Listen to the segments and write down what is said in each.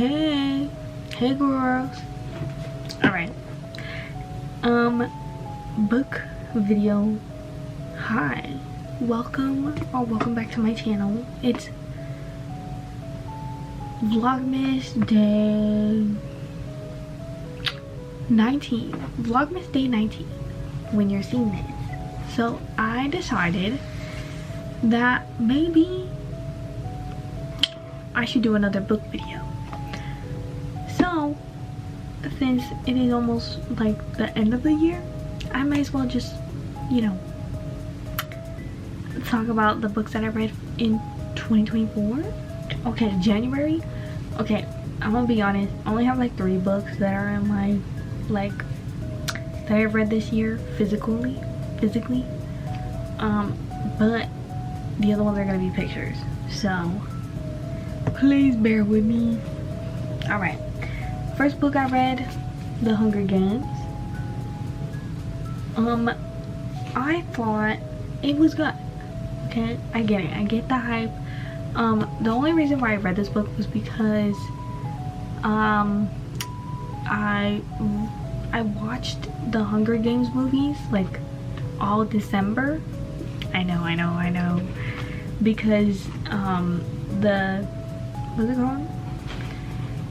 Hey girls. Alright. Book video. Hi. Welcome back to my channel. It's Vlogmas day 19. Vlogmas day 19 when you're seeing this. So I decided that maybe I should do another book video. So since it is almost like the end of the year, I might as well just, you know, talk about the books that I read in 2024. Okay, January. Okay, I'm gonna be honest, I only have like 3 books that are in my, like, that I've read this year physically. But the other ones are gonna be pictures, so please bear with me. All right, first book I read, The Hunger Games. I thought it was good. Okay, I get it, I get the hype. The only reason why I read this book was because I watched the Hunger Games movies like all December. I know, because what's it called,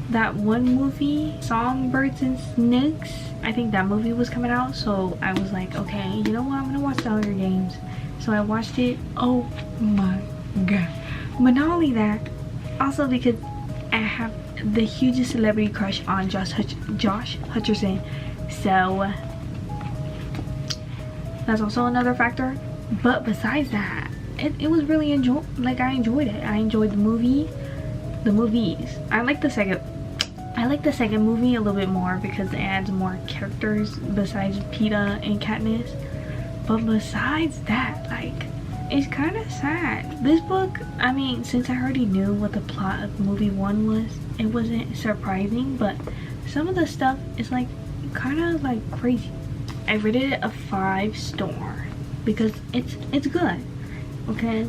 that one movie, Songbirds and Snakes, I think that movie was coming out, so I was like, okay, you know what, I'm gonna watch the Hunger Games. So I watched it. Oh my god. But not only that, also because I have the hugest celebrity crush on Josh Hutcherson, so that's also another factor. But besides that, it was really I enjoyed it. I enjoyed the movies. I like the second movie a little bit more because it adds more characters besides Peeta and Katniss. But besides that, like, it's kind of sad. This book, I mean, since I already knew what the plot of movie 1 was, it wasn't surprising, but some of the stuff is like kind of like crazy. I rated it a 5-star because it's good. Okay,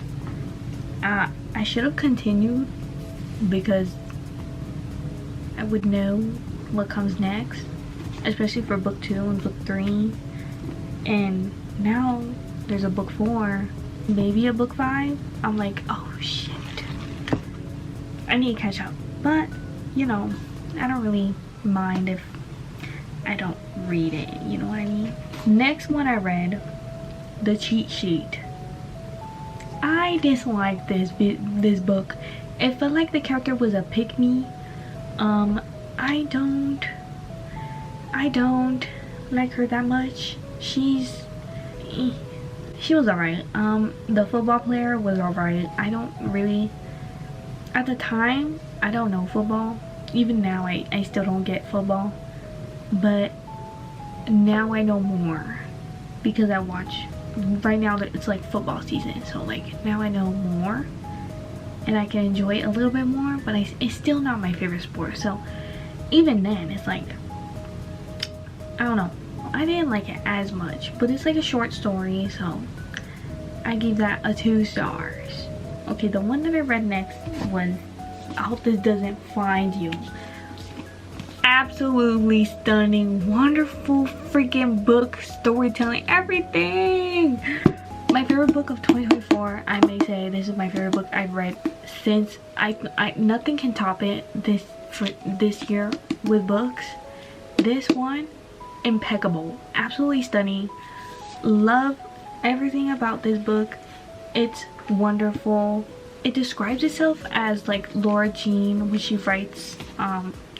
I should have continued because I would know what comes next, especially for book 2 and book 3, and now there's a book 4, maybe a book 5. I'm like, oh shit, I need to catch up. But you know, I don't really mind if I don't read it, you know what I mean. Next one I read, The Cheat Sheet. I disliked this book. It felt like the character was a pick-me. I don't like her that much. She was alright. The football player was alright. I don't really, at the time, I don't know football. Even now I still don't get football, but now I know more because I watch. Right now it's like football season, so like now I know more and I can enjoy it a little bit more, but it's still not my favorite sport. So even then it's like, I don't know, I didn't like it as much, but it's like a short story, so I gave that a 2 stars. Okay, the one that I read next was I Hope This Doesn't Find You. Absolutely stunning, wonderful freaking book, storytelling, everything. My favorite book of 2024. I may say this is my favorite book I've read since nothing can top it for this year with books. This one, impeccable, absolutely stunning. Love everything about this book. It's wonderful. It describes itself as like Laura Jean when she writes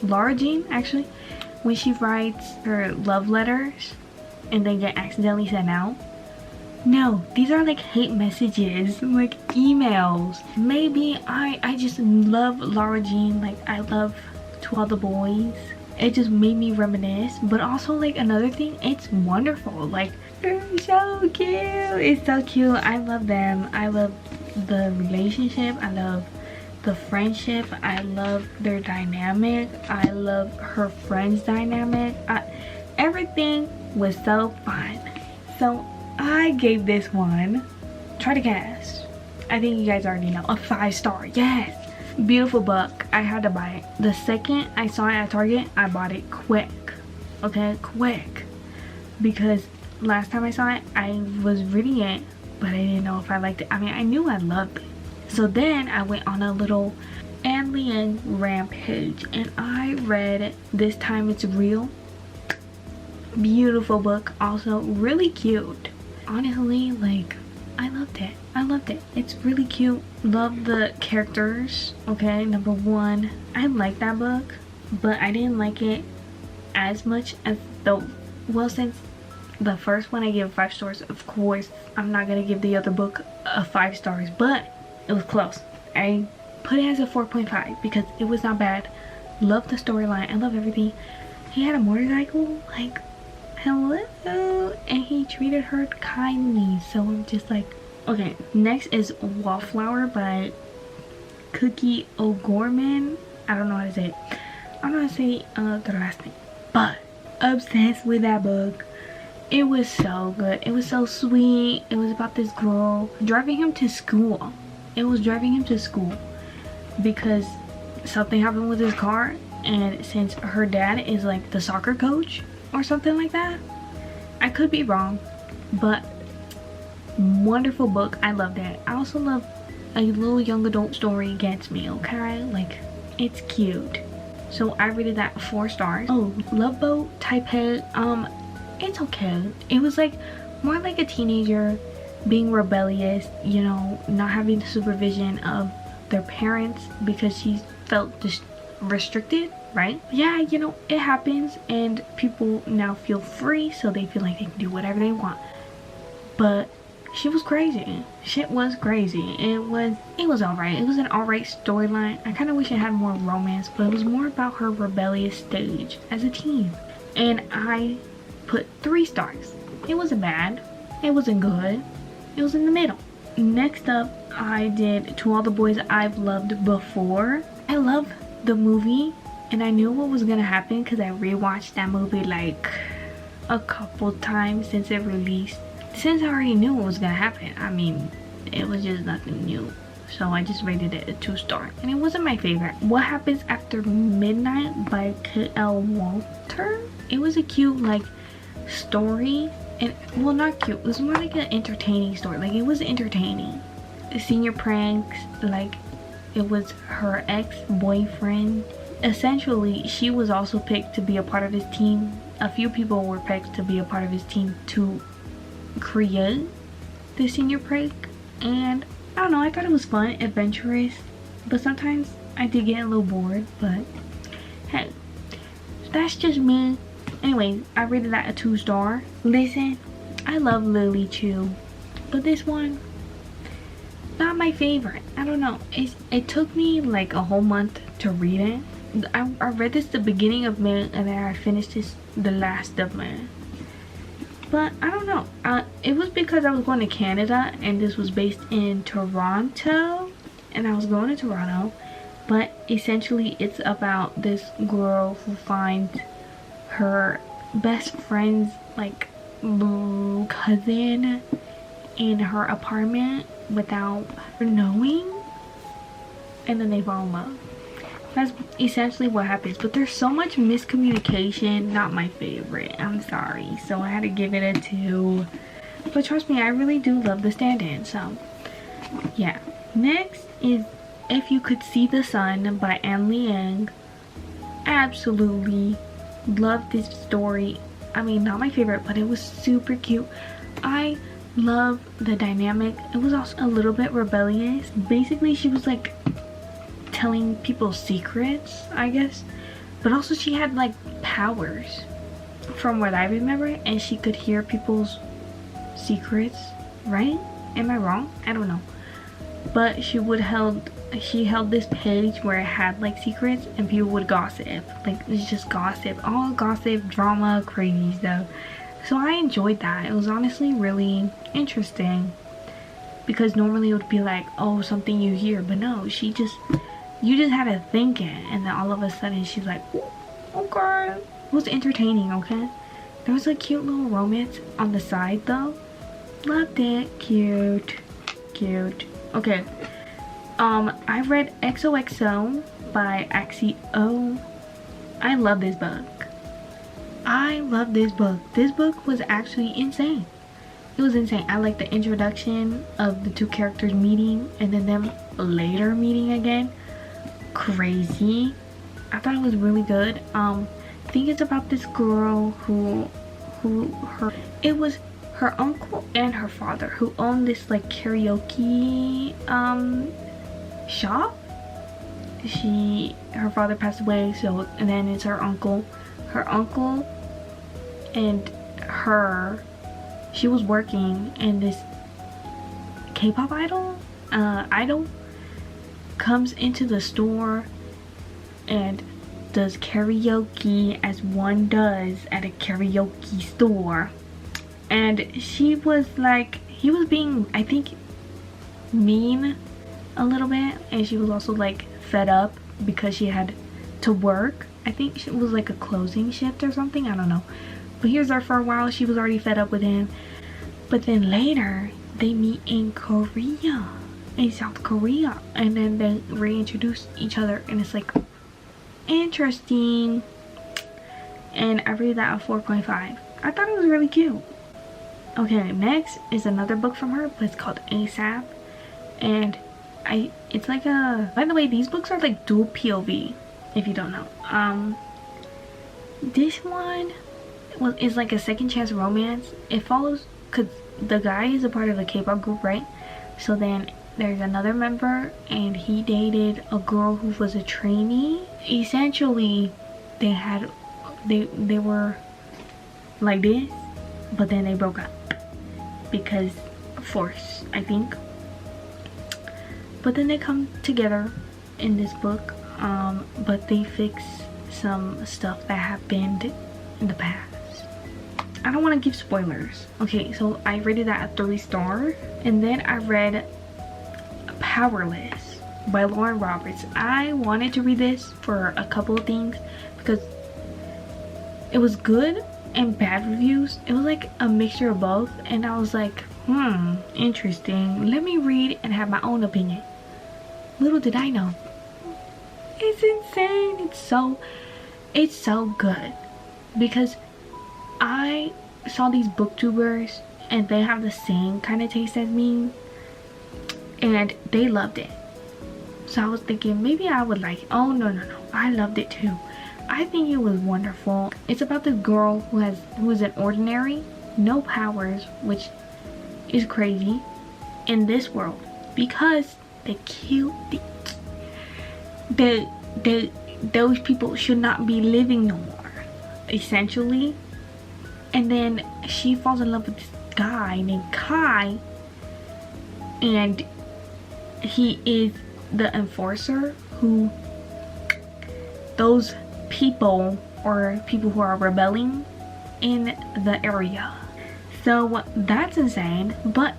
Laura Jean actually when she writes her love letters and they get accidentally sent out. No, these are like hate messages, like emails. Maybe I just love Laura Jean. Like, I love To All the Boys. It just made me reminisce. But also, like, another thing, it's wonderful. Like, they're so cute. It's so cute. I love them. I love the relationship. I love the friendship. I love their dynamic. I love her friends' dynamic. Everything was so fun. So I gave this one, try to guess, I think you guys already know, a 5-star. Yes, Beautiful book. I had to buy it. The second I saw it at Target, I bought it quick. Okay, quick. Because last time I saw it, I was reading it, but I didn't know if I liked it. I mean, I knew I loved it. So then I went on a little alien rampage and I read This Time It's Real. Beautiful book. Also really cute. Honestly, like, I loved it. I loved it. It's really cute. Love the characters. Okay, number one. I like that book, but I didn't like it as much as the, well, since the first one I gave 5 stars, of course I'm not gonna give the other book a 5 stars, but it was close. I put it as a 4.5 because it was not bad. Love the storyline. I love everything. He had a motorcycle, like, hello, and he treated her kindly. So I'm just like, okay. Next is Wallflower by Cookie O'Gorman. I don't know how to say it. I don't know how to say the last name, but obsessed with that book. It was so good. It was so sweet. It was about this girl driving him to school. It was driving him to school because something happened with his car, and since her dad is like the soccer coach or something like that, I could be wrong, but wonderful book. I loved it. I also love a little young adult story gets me, okay? Like, it's cute. So I rated that 4 stars. Oh, Love Boat Taipei. It's okay. It was like more like a teenager being rebellious, you know, not having the supervision of their parents because she felt just restricted, right? Yeah, you know, it happens and people now feel free, so they feel like they can do whatever they want. But she was crazy. Shit was crazy. It was alright. It was an alright storyline. I kind of wish it had more romance, but it was more about her rebellious stage as a teen. And I put 3 stars. It wasn't bad. It wasn't good. It was in the middle. Next up, I did To All the Boys I've Loved Before. I love the movie, and I knew what was gonna happen because I rewatched that movie like a couple times since it released. Since I already knew what was gonna happen, I mean, it was just nothing new. So I just rated it a 2 star, and it wasn't my favorite. What Happens After Midnight by K.L. Walter. It was a cute, like, story, and, well, not cute, it was more like an entertaining story. Like, it was entertaining. The senior pranks, like, it was her ex-boyfriend. Essentially, she was also picked to be a part of his team. A few people were picked to be a part of his team to create the senior prank, and I don't know, I thought it was fun, adventurous, but sometimes I did get a little bored, but hey, that's just me. Anyway, I rated that a 2 star. Listen, I love Lily Chu, but this one, not my favorite. I don't know, it took me like a whole month to read it. I read this the beginning of May, and then I finished this the last of May. But I don't know, it was because I was going to Canada, and this was based in Toronto, and I was going to Toronto. But essentially it's about this girl who finds her best friend's like cousin in her apartment without her knowing, and then they fall in love. That's essentially what happens, but there's so much miscommunication. Not my favorite, I'm sorry. So I had to give it a 2, but trust me, I really do love the stand-in. So yeah. Next is If You Could See the Sun by Anne Liang. Absolutely love this story. I mean, not my favorite, but it was super cute. I love the dynamic. It was also a little bit rebellious. Basically, she was like telling people secrets, I guess, but also she had like powers from what I remember, and she could hear people's secrets, right? Am I wrong? I don't know. But she held this page where it had like secrets, and people would gossip. Like, it's just gossip, all gossip, drama, crazy stuff. So I enjoyed that. It was honestly really interesting, because normally it would be like, oh, something you hear, but no, you just had to think it, and then all of a sudden she's like, okay. It was entertaining, okay? There was a cute little romance on the side though. Loved it. Cute. Okay. I read XOXO by Axio. I love this book. I love this book. This book was actually insane. It was insane. I like the introduction of the two characters meeting and then them later meeting again. Crazy. I thought it was really good. I think it's about this girl it was her uncle and her father who owned this like karaoke shop. Her father passed away, so and then it's her uncle and her. She was working, and this K-pop idol comes into the store and does karaoke as one does at a karaoke store. And she was like, he was being, I think, mean a little bit, and she was also like fed up because she had to work. I think it was like a closing shift or something, I don't know. But he was there for a while. She was already fed up with him. But then later they meet in Korea, in South Korea, and then they reintroduce each other, and it's like interesting. And I rated that a 4.5. I thought it was really cute. Okay, next is another book from her, but it's called ASAP, and it's like a, by the way, these books are like dual POV if you don't know. This one is like a second chance romance. It follows, because the guy is a part of a K-pop group, right? So then there's another member, and he dated a girl who was a trainee. Essentially they were like this, but then they broke up because of force, I think. But then they come together in this book, but they fix some stuff that happened in the past. I don't want to give spoilers. Okay, so I rated that a 3 star. And then I read Powerless by Lauren Roberts. I wanted to read this for a couple of things because it was good and bad reviews. It was like a mixture of both, and I was like, interesting. Let me read and have my own opinion. Little did I know, it's insane. It's so good because I saw these booktubers and they have the same kind of taste as me, and they loved it. So I was thinking maybe I would like it. Oh no, I loved it too. I think it was wonderful. It's about this girl who is an ordinary, no powers, which is crazy in this world because they killed those people should not be living no more, essentially. And then she falls in love with this guy named Kai, and he is the enforcer who those people, or people who are rebelling in the area. So that's insane, but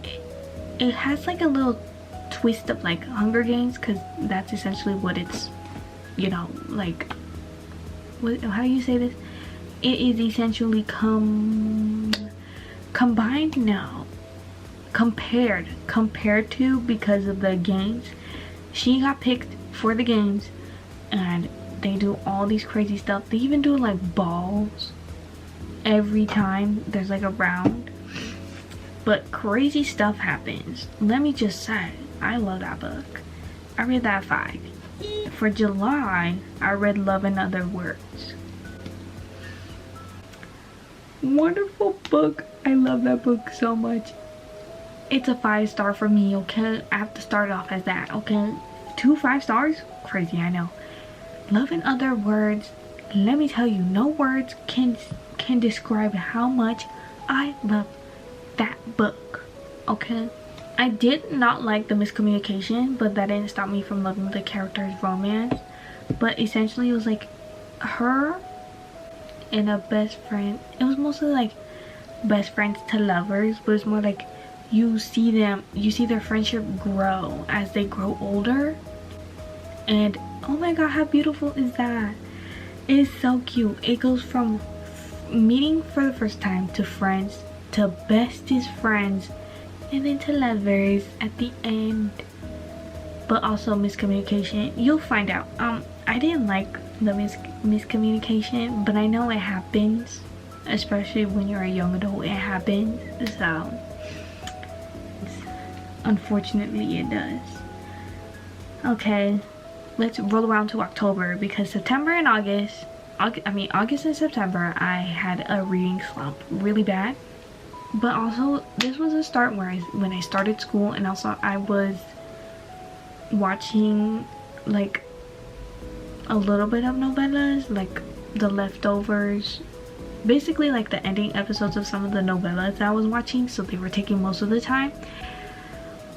it has like a little twist of like Hunger Games, because that's essentially what it's, you know, like, how do you say this? It is essentially combined, no, compared to, because of the games. She got picked for the games, and they do all these crazy stuff. They even do like balls every time there's like a round, but crazy stuff happens. Let me just say, I love that book. I read that 5. For July, I read Love and Other Words. Wonderful book. I love that book so much. It's a 5 star for me, okay? I have to start off as that, okay? 2 5 stars? Crazy, I know. Love and Other Words, let me tell you, no words can describe how much I love that book, okay? I did not like the miscommunication, but that didn't stop me from loving the character's romance. But essentially it was like her and a best friend. It was mostly like best friends to lovers, but it's more like you see their friendship grow as they grow older. And oh my god, how beautiful is that? It is so cute. It goes from meeting for the first time to friends to bestest friends, and then to lovers at the end. but also miscommunication. You'll find out. I didn't like the miscommunication, but I know it happens, especially when you're a young adult. It happens, so unfortunately it does. Okay, let's roll around to October, because September and August and September, I had a reading slump really bad. But also, this was a start where when I started school, and also I was watching like a little bit of novellas, like the leftovers, basically like the ending episodes of some of the novellas that I was watching, so they were taking most of the time.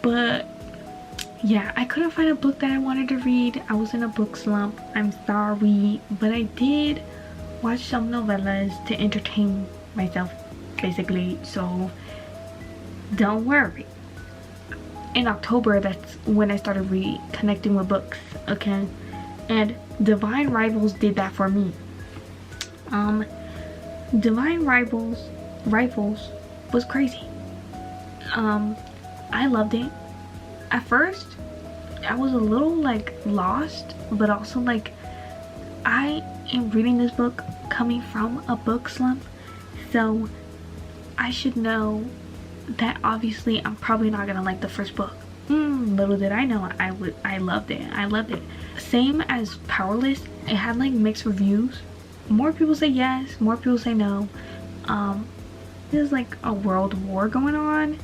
But yeah, I couldn't find a book that I wanted to read. I was in a book slump, I'm sorry, but I did watch some novellas to entertain myself, basically, so don't worry. In October, that's when I started reconnecting with books, okay? And Divine Rivals did that for me. Divine Rivals was crazy. I loved it. At first, I was a little like lost, but also like I am reading this book coming from a book slump, so I should know that obviously I'm probably not gonna like the first book. Little did I know I loved it. Same as Powerless, it had like mixed reviews. More people say yes, more people say no. There's like a world war going on.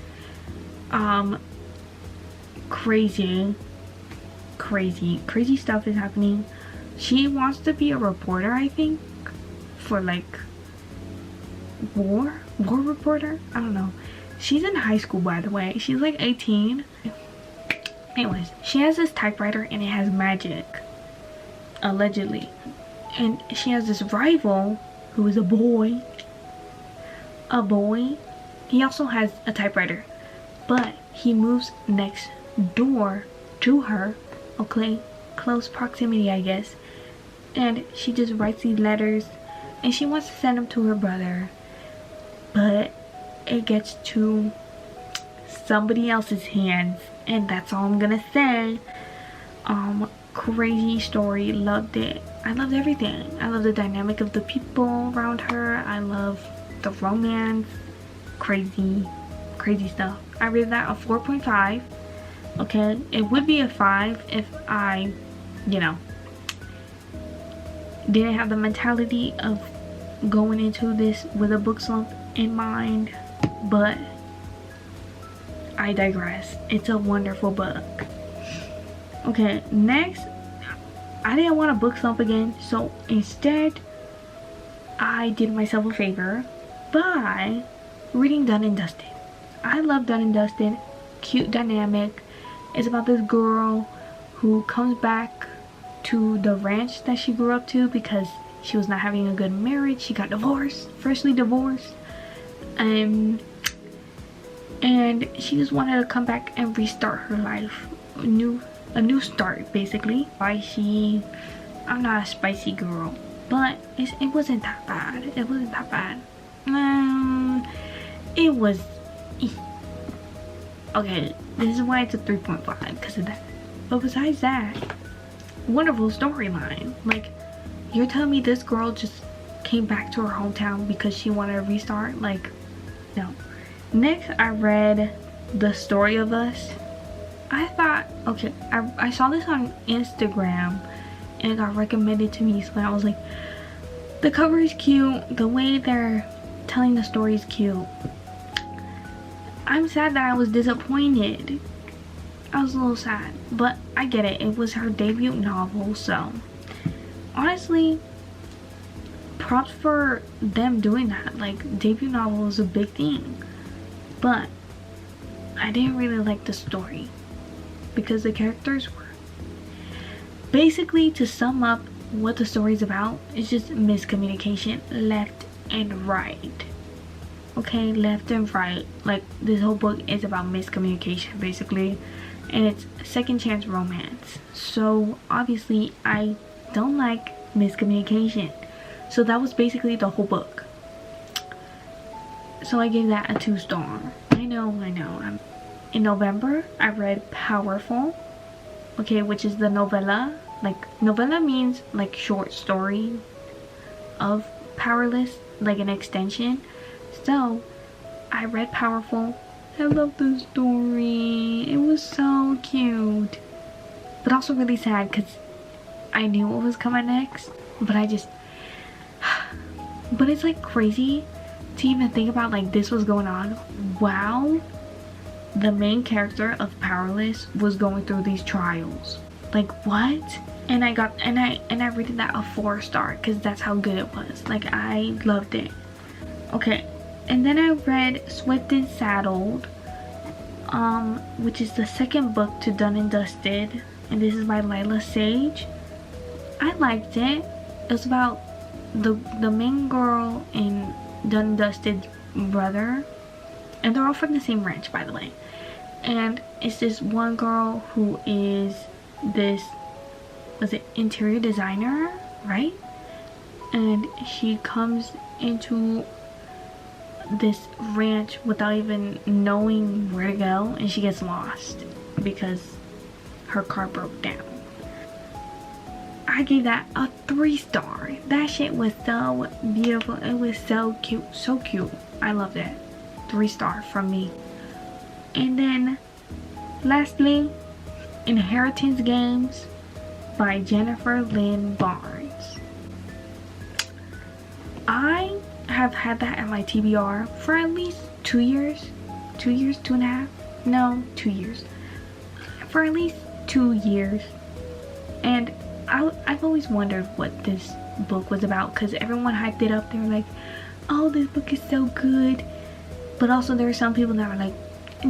Crazy stuff is happening. She wants to be a reporter, I think, for like war reporter, I don't know. She's in high school, by the way. She's like 18. Anyways, she has this typewriter and it has magic, allegedly. And she has this rival who is a boy. He also has a typewriter, but he moves next door to her. Okay, close proximity, I guess. And she just writes these letters and she wants to send them to her brother, but it gets to somebody else's hands, and that's all I'm gonna say. Crazy story, loved it. I loved everything. I love the dynamic of the people around her. I love the romance. Crazy stuff. I rated that a 4.5. okay, it would be a 5 if I, you know, didn't have the mentality of going into this with a book slump in mind, but I digress. It's a wonderful book. Okay, next, I didn't want a book slump again, so instead I did myself a favor by reading Done and Dusted. I love Done and Dusted. Cute dynamic. It's about this girl who comes back to the ranch that she grew up to because she was not having a good marriage. She got divorced, freshly divorced, and she just wanted to come back and restart her life, a new start, basically. I'm not a spicy girl, but it wasn't that bad. It was okay. This is why it's a 3.5, because of that. But besides that, wonderful storyline. Like, you're telling me this girl just came back to her hometown because she wanted to restart? Like, no. Next, I read The Story of Us. I thought, okay, I saw this on Instagram and it got recommended to me, so I was like, the cover is cute, the way they're telling the story is cute. I'm sad that I was disappointed. I was a little sad, but I get it. It was her debut novel, so honestly, props for them doing that. Like, debut novel is a big thing, but I didn't really like the story because the characters were basically, to sum up what the story's about, it's just miscommunication left and right. Okay, left and right. Like, this whole book is about miscommunication, basically, and it's second chance romance. So obviously I don't like miscommunication, so that was basically the whole book. So I gave that a 2-star. I know. In November I read Powerful. okay, which is the novella. Like, novella means like short story of Powerless, like an extension. So I read Powerful. I love the story. It was so cute, but also really sad because I knew what was coming next. But but it's like crazy to even think about like this was going on. Wow, the main character of Powerless was going through these trials. Like, what? And I rated that a 4-star because that's how good it was. Like, I loved it. Okay, and then I read Swift and Saddled, which is the second book to Done and Dusted, and this is by Lila Sage. I liked it. It was about the main girl and Done and Dusted's brother, and they're all from the same ranch, by the way. And it's this one girl who is this, was it interior designer, right? And she comes into this ranch without even knowing where to go, and she gets lost because her car broke down. I gave that a 3-star. That shit was so beautiful. It was so cute, so cute. I loved it. 3-star from me. And then lastly, Inheritance Games by Jennifer Lynn Barnes. I have had that at my TBR for at least 2 years. 2 years, 2.5? No, 2 years. For at least 2 years. And I've always wondered what this book was about because everyone hyped it up. They were like, oh, this book is so good. But also there were some people that were like,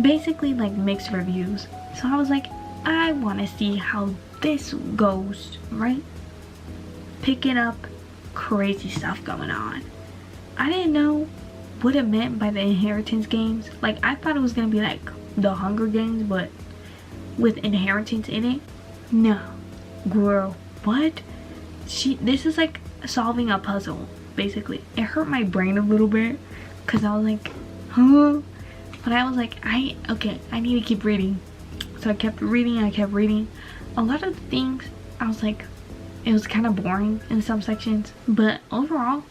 basically like mixed reviews. So I was like, I want to see how this goes, right? Picking up crazy stuff going on. I didn't know what it meant by the Inheritance Games. Like, I thought it was going to be like the Hunger Games, but with inheritance in it. No, girl, what? This is like solving a puzzle, basically. It hurt my brain a little bit because I was like, huh? But I was like, okay, I need to keep reading. So I kept reading, A lot of the things, I was like, it was kind of boring in some sections. But overall,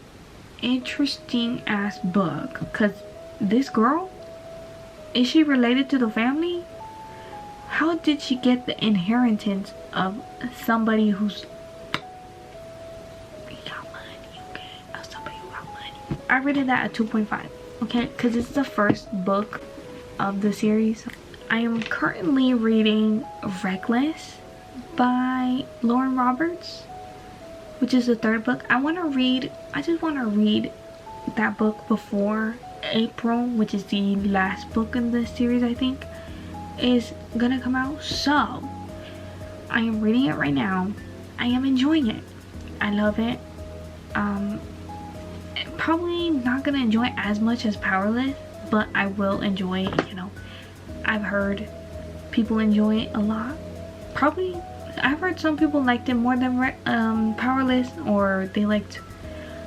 interesting ass book. Because this girl, is she related to the family? How did she get the inheritance of somebody who's got money, okay? Of somebody who got money. I rated that a 2.5, okay? Because it's the first book of the series. I am currently reading Reckless by Lauren Roberts, which is the third book. I just want to read that book before April, which is the last book in the series, I think, is gonna come out. So I am reading it right now. I am enjoying it. I love it. Probably not gonna enjoy it as much as Powerless, but I will enjoy it, you know. I've heard people enjoy it a lot. Probably, I've heard some people liked it more than Powerless, or they liked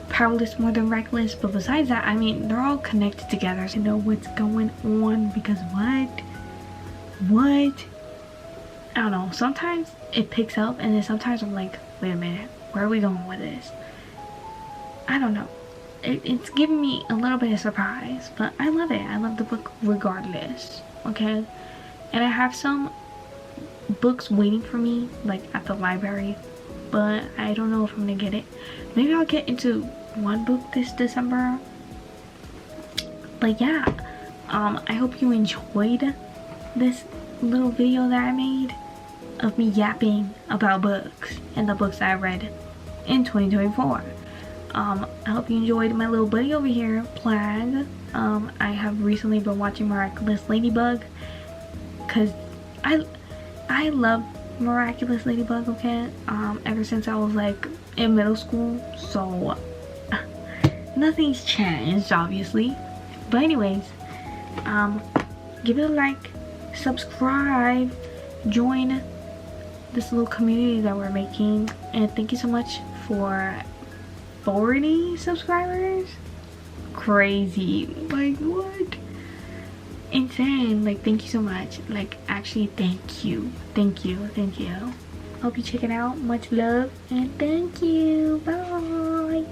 Powerless more than Reckless. But besides that, I mean, they're all connected together. So you know what's going on, because what? I don't know. Sometimes it picks up, and then sometimes I'm like, wait a minute, where are we going with this? I don't know. It's giving me a little bit of surprise, but I love it. I love the book regardless, okay? And I have some books waiting for me, like at the library, but I don't know if I'm gonna get it. Maybe I'll get into one book this December. But yeah, I hope you enjoyed this little video that I made of me yapping about books and the books that I read in 2024. I hope you enjoyed my little buddy over here, Plaid. I have recently been watching Miraculous Ladybug because I love Miraculous Ladybug, okay? Ever since I was like in middle school, so nothing's changed, obviously. But anyways, give it a like, subscribe, join this little community that we're making, and thank you so much for 40 subscribers. Crazy. Like, what? insane. Like, thank you so much. Like, actually, thank you. Thank you. Thank you. Hope you check it out. Much love and thank you. Bye.